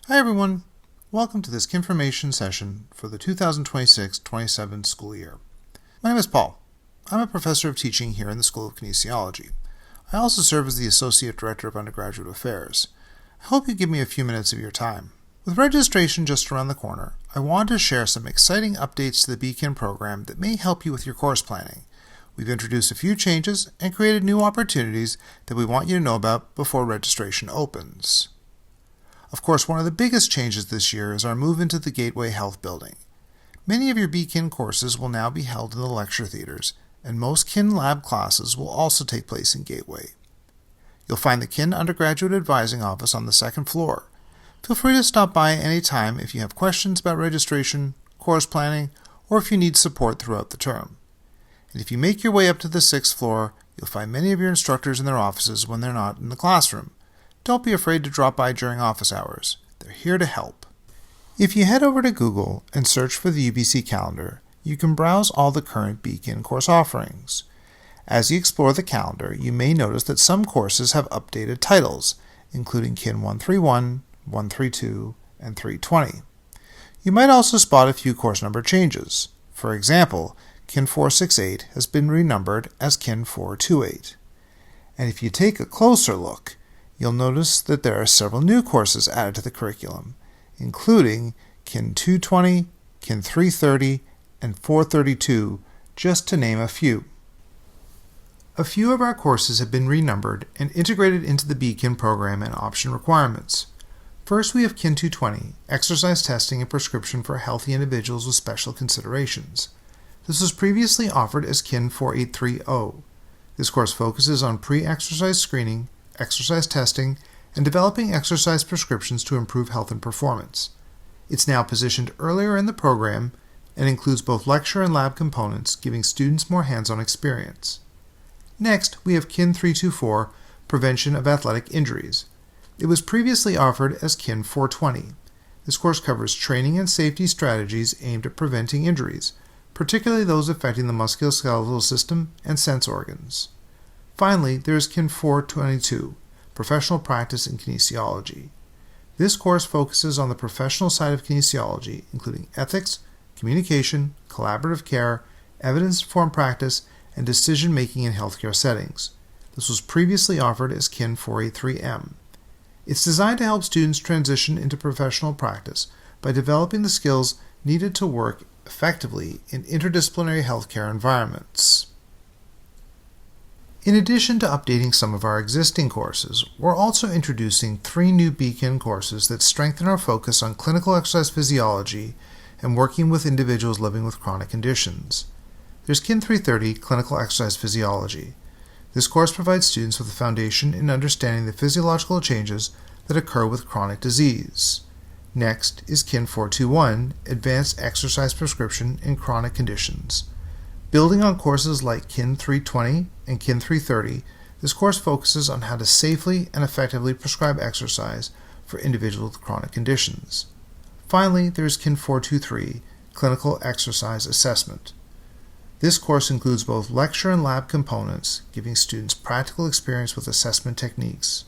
Hi everyone, welcome to this Kinformation session for the 2026-27 school year. My name is Paul. I'm a professor of teaching here in the School of Kinesiology. I also serve as the Associate Director of Undergraduate Affairs. I hope you give me a few minutes of your time. With registration just around the corner, I wanted to share some exciting updates to the BKIN program that may help you with your course planning. We've introduced a few changes and created new opportunities that we want you to know about before registration opens. Of course, one of the biggest changes this year is our move into the Gateway Health Building. Many of your BKIN courses will now be held in the lecture theaters, and most KIN lab classes will also take place in Gateway. You'll find the KIN Undergraduate Advising Office on the second floor. Feel free to stop by any time if you have questions about registration, course planning, or if you need support throughout the term. And if you make your way up to the sixth floor, you'll find many of your instructors in their offices when they're not in the classroom. Don't be afraid to drop by during office hours. They're here to help. If you head over to Google and search for the UBC calendar, you can browse all the current BKIN course offerings. As you explore the calendar, you may notice that some courses have updated titles, including KIN 131, 132, and 320. You might also spot a few course number changes. For example, KIN 468 has been renumbered as KIN 428. And if you take a closer look, you'll notice that there are several new courses added to the curriculum, including KIN 220, KIN 330, and 432, just to name a few. A few of our courses have been renumbered and integrated into the BKIN program and option requirements. First, we have KIN 220, Exercise Testing and Prescription for Healthy Individuals with Special Considerations. This was previously offered as KIN 4830. This course focuses on pre-exercise screening, exercise testing, and developing exercise prescriptions to improve health and performance. It's now positioned earlier in the program and includes both lecture and lab components, giving students more hands-on experience. Next, we have KIN 324, Prevention of Athletic Injuries. It was previously offered as KIN 420. This course covers training and safety strategies aimed at preventing injuries, particularly those affecting the musculoskeletal system and sense organs. Finally, there is KIN 422, Professional Practice in Kinesiology. This course focuses on the professional side of kinesiology, including ethics, communication, collaborative care, evidence-informed practice, and decision-making in healthcare settings. This was previously offered as KIN 483M. It's designed to help students transition into professional practice by developing the skills needed to work effectively in interdisciplinary healthcare environments. In addition to updating some of our existing courses, we're also introducing 3 new BKIN courses that strengthen our focus on clinical exercise physiology and working with individuals living with chronic conditions. There's KIN 330, Clinical Exercise Physiology. This course provides students with a foundation in understanding the physiological changes that occur with chronic disease. Next is KIN 421, Advanced Exercise Prescription in Chronic Conditions. Building on courses like KIN 320 and KIN 330, this course focuses on how to safely and effectively prescribe exercise for individuals with chronic conditions. Finally, there is KIN 423, Clinical Exercise Assessment. This course includes both lecture and lab components, giving students practical experience with assessment techniques.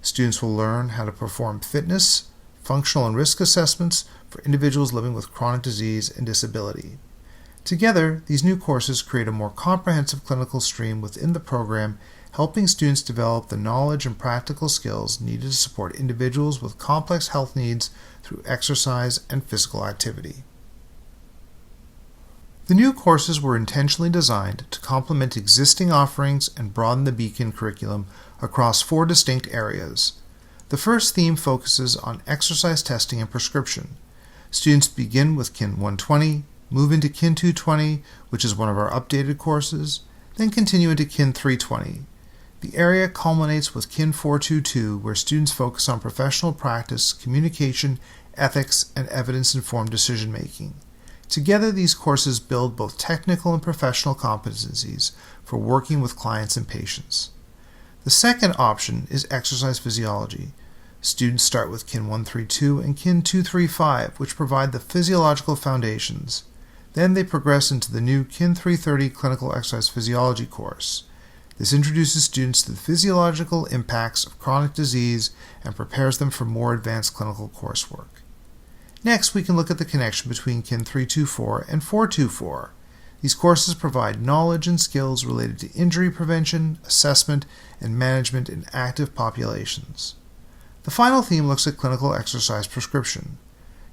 Students will learn how to perform fitness, functional and risk assessments for individuals living with chronic disease and disability. Together, these new courses create a more comprehensive clinical stream within the program, helping students develop the knowledge and practical skills needed to support individuals with complex health needs through exercise and physical activity. The new courses were intentionally designed to complement existing offerings and broaden the BKIN curriculum across 4 distinct areas. The first theme focuses on exercise testing and prescription. Students begin with KIN 120, move into KIN 220, which is one of our updated courses, then continue into KIN 320. The area culminates with KIN 422, where students focus on professional practice, communication, ethics, and evidence-informed decision-making. Together, these courses build both technical and professional competencies for working with clients and patients. The second option is exercise physiology. Students start with KIN 132 and KIN 235, which provide the physiological foundations. Then they progress into the new KIN 330 Clinical Exercise Physiology course. This introduces students to the physiological impacts of chronic disease and prepares them for more advanced clinical coursework. Next, we can look at the connection between Kin 324 and 424. These courses provide knowledge and skills related to injury prevention, assessment, and management in active populations. The final theme looks at clinical exercise prescription.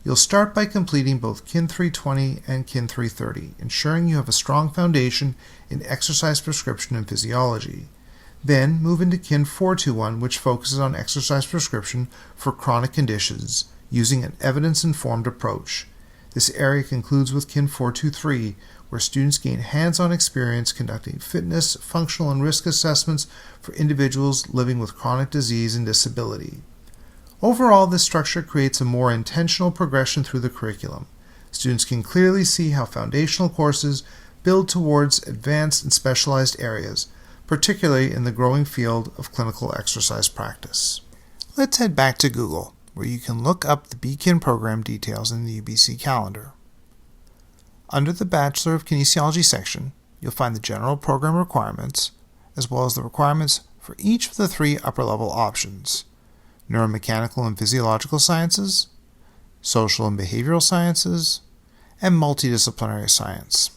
You'll start by completing both Kin 320 and Kin 330, ensuring you have a strong foundation in exercise prescription and physiology. Then move into Kin 421, which focuses on exercise prescription for chronic conditions using an evidence-informed approach. This area concludes with Kin 423, where students gain hands-on experience conducting fitness, functional, and risk assessments for individuals living with chronic disease and disability. Overall, this structure creates a more intentional progression through the curriculum. Students can clearly see how foundational courses build towards advanced and specialized areas, particularly in the growing field of clinical exercise practice. Let's head back to Google, where you can look up the BKIN program details in the UBC calendar. Under the Bachelor of Kinesiology section, you'll find the general program requirements, as well as the requirements for each of the three upper-level options: Neuromechanical and Physiological Sciences, Social and Behavioral Sciences, and Multidisciplinary Science.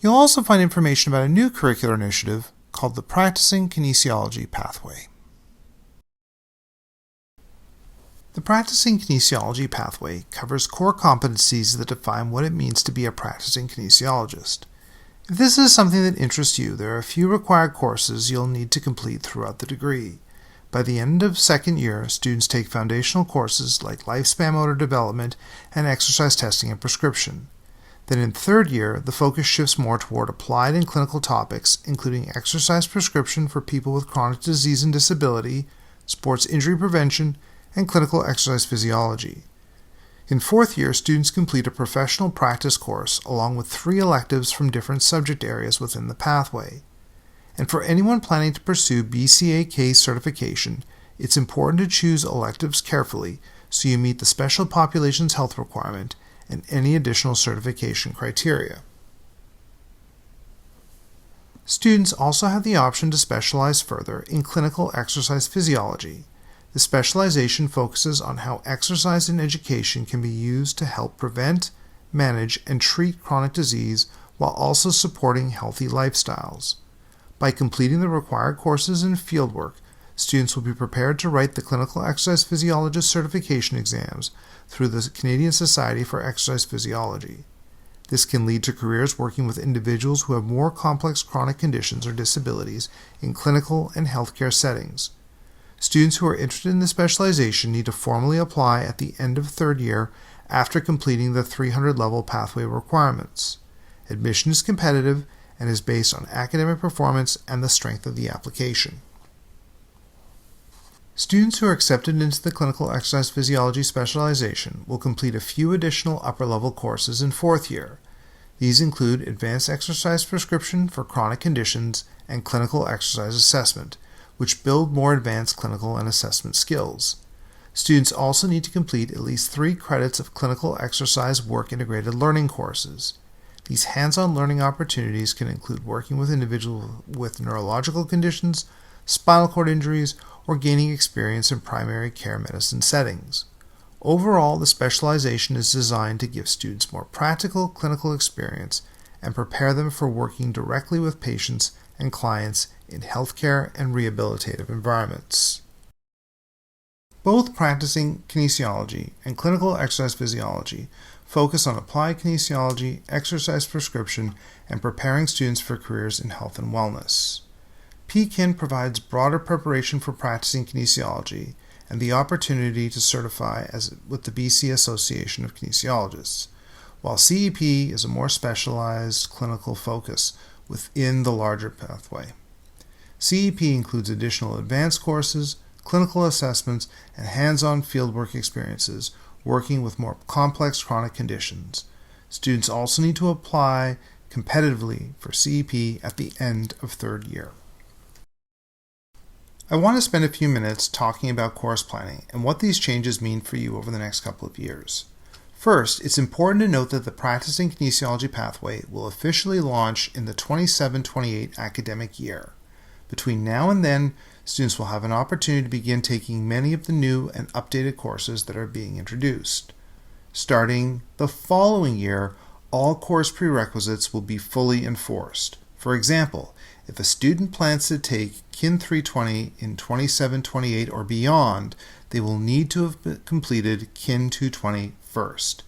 You'll also find information about a new curricular initiative called the Practicing Kinesiology Pathway. The Practicing Kinesiology Pathway covers core competencies that define what it means to be a practicing kinesiologist. If this is something that interests you, there are a few required courses you'll need to complete throughout the degree. By the end of second year, students take foundational courses like lifespan motor development and exercise testing and prescription. Then in third year, the focus shifts more toward applied and clinical topics, including exercise prescription for people with chronic disease and disability, sports injury prevention, and clinical exercise physiology. In fourth year, students complete a professional practice course along with 3 electives from different subject areas within the pathway. And for anyone planning to pursue BCAK certification, it's important to choose electives carefully so you meet the special population's health requirement and any additional certification criteria. Students also have the option to specialize further in clinical exercise physiology. The specialization focuses on how exercise in education can be used to help prevent, manage, and treat chronic disease while also supporting healthy lifestyles. By completing the required courses and fieldwork, students will be prepared to write the Clinical Exercise Physiologist certification exams through the Canadian Society for Exercise Physiology. This can lead to careers working with individuals who have more complex chronic conditions or disabilities in clinical and healthcare settings. Students who are interested in the specialization need to formally apply at the end of third year after completing the 300-level pathway requirements. Admission is competitive and is based on academic performance and the strength of the application. Students who are accepted into the Clinical Exercise Physiology specialization will complete a few additional upper-level courses in fourth year. These include Advanced Exercise Prescription for Chronic Conditions and Clinical Exercise Assessment, which build more advanced clinical and assessment skills. Students also need to complete at least 3 credits of clinical exercise work integrated learning courses. These hands-on learning opportunities can include working with individuals with neurological conditions, spinal cord injuries, or gaining experience in primary care medicine settings. Overall, the specialization is designed to give students more practical clinical experience and prepare them for working directly with patients and clients in healthcare and rehabilitative environments. Both Practicing Kinesiology and Clinical Exercise Physiology focus on applied kinesiology, exercise prescription, and preparing students for careers in health and wellness. PKIN provides broader preparation for practicing kinesiology and the opportunity to certify with the BC Association of Kinesiologists, while CEP is a more specialized clinical focus within the larger pathway. CEP includes additional advanced courses, clinical assessments, and hands-on fieldwork experiences working with more complex chronic conditions. Students also need to apply competitively for CEP at the end of third year. I want to spend a few minutes talking about course planning and what these changes mean for you over the next couple of years. First, it's important to note that the Practicing Kinesiology Pathway will officially launch in the 27-28 academic year. Between now and then, students will have an opportunity to begin taking many of the new and updated courses that are being introduced. Starting the following year, all course prerequisites will be fully enforced. For example, if a student plans to take Kin 320 in 27-28 or beyond, they will need to have completed Kin 220 first.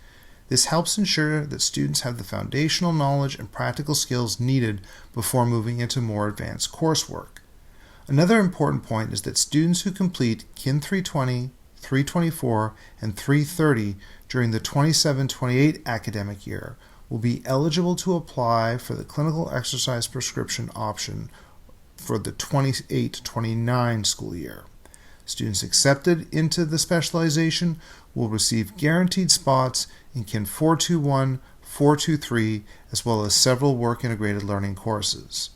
This helps ensure that students have the foundational knowledge and practical skills needed before moving into more advanced coursework. Another important point is that students who complete Kin 320, 324, and 330 during the 27-28 academic year will be eligible to apply for the clinical exercise prescription option for the 28-29 school year. Students accepted into the specialization will receive guaranteed spots in Kin 421, 423, as well as several work-integrated learning courses.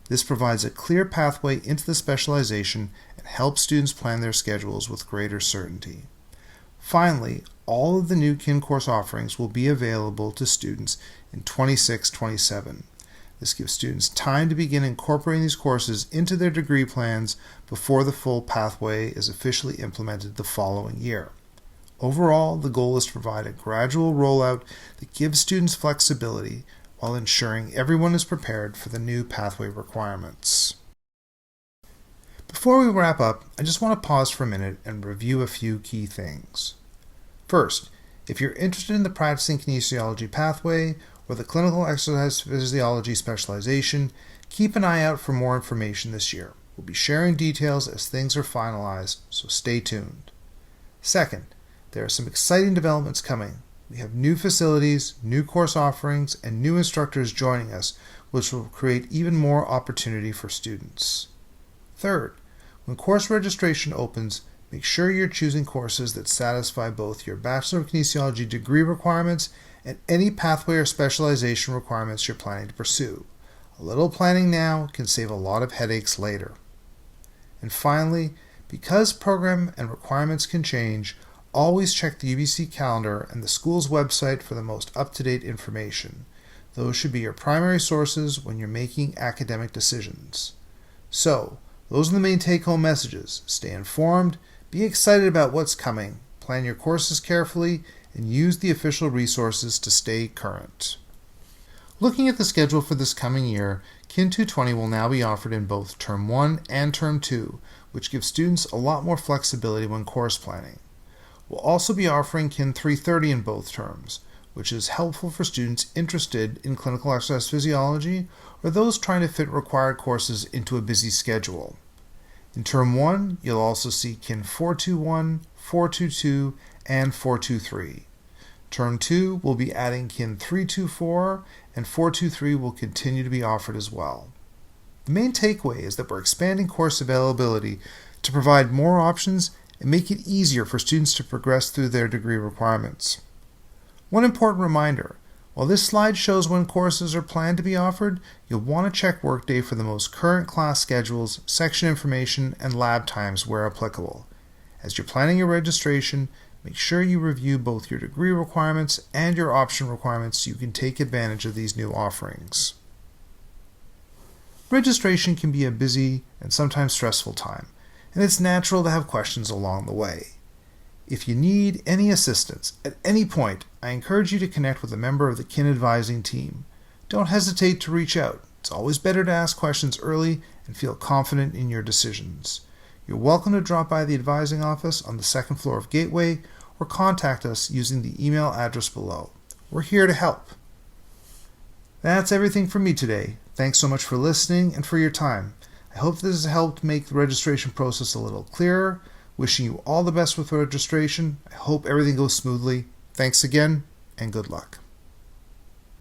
This provides a clear pathway into the specialization and helps students plan their schedules with greater certainty. Finally, all of the new Kin course offerings will be available to students in 26-27. This gives students time to begin incorporating these courses into their degree plans before the full pathway is officially implemented the following year. Overall, the goal is to provide a gradual rollout that gives students flexibility while ensuring everyone is prepared for the new pathway requirements. Before we wrap up, I just want to pause for a minute and review a few key things. First, if you're interested in the practicing kinesiology pathway or the clinical exercise physiology specialization, keep an eye out for more information this year. We'll be sharing details as things are finalized, so stay tuned. Second, there are some exciting developments coming. We have new facilities, new course offerings, and new instructors joining us, which will create even more opportunity for students. Third, when course registration opens, make sure you're choosing courses that satisfy both your Bachelor of Kinesiology degree requirements and any pathway or specialization requirements you're planning to pursue. A little planning now can save a lot of headaches later. And finally, because program and requirements can change, always check the UBC calendar and the school's website for the most up-to-date information. Those should be your primary sources when you're making academic decisions. So, those are the main take-home messages. Stay informed, be excited about what's coming, plan your courses carefully, and use the official resources to stay current. Looking at the schedule for this coming year, Kin 220 will now be offered in both Term 1 and Term 2, which gives students a lot more flexibility when course planning. We'll also be offering Kin 330 in both terms, which is helpful for students interested in clinical exercise physiology or those trying to fit required courses into a busy schedule. In Term 1, you'll also see Kin 421, 422, and 423. Term 2 will be adding Kin 324, and 423 will continue to be offered as well. The main takeaway is that we're expanding course availability to provide more options and make it easier for students to progress through their degree requirements. One important reminder, while this slide shows when courses are planned to be offered, you'll want to check Workday for the most current class schedules, section information, and lab times where applicable. As you're planning your registration, make sure you review both your degree requirements and your option requirements so you can take advantage of these new offerings. Registration can be a busy and sometimes stressful time, and it's natural to have questions along the way. If you need any assistance at any point, I encourage you to connect with a member of the Kin advising team. Don't hesitate to reach out. It's always better to ask questions early and feel confident in your decisions. You're welcome to drop by the advising office on the second floor of Gateway or contact us using the email address below. We're here to help. That's everything from me today. Thanks so much for listening and for your time. I hope this has helped make the registration process a little clearer. Wishing you all the best with registration. I hope everything goes smoothly. Thanks again, and good luck.